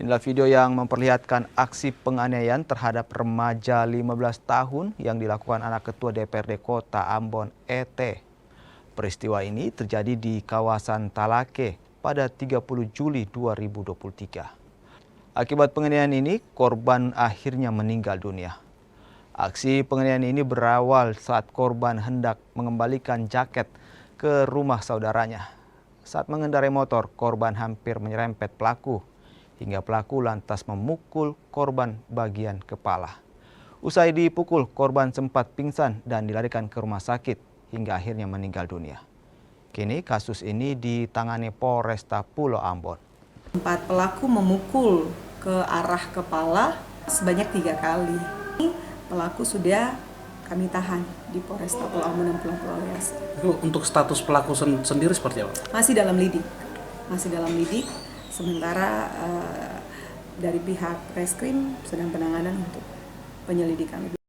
Inilah video yang memperlihatkan aksi penganiayaan terhadap remaja 15 tahun yang dilakukan anak ketua DPRD Kota Ambon ET. Peristiwa ini terjadi di kawasan Talake pada 30 Juli 2023. Akibat penganiayaan ini, korban akhirnya meninggal dunia. Aksi penganiayaan ini berawal saat korban hendak mengembalikan jaket ke rumah saudaranya. Saat mengendarai motor, korban hampir menyerempet pelaku, hingga pelaku lantas memukul korban bagian kepala. Usai dipukul, korban sempat pingsan dan dilarikan ke rumah sakit hingga akhirnya meninggal dunia. Kini kasus ini ditangani Polresta Pulau Ambon. 4 pelaku memukul ke arah kepala sebanyak 3 kali. Pelaku sudah kami tahan di Polresta Pulau Ambon dan Pulau Riau. Untuk status pelaku sendiri seperti apa? Masih dalam lidik. Sementara dari pihak Reskrim sedang penanganan untuk penyelidikan.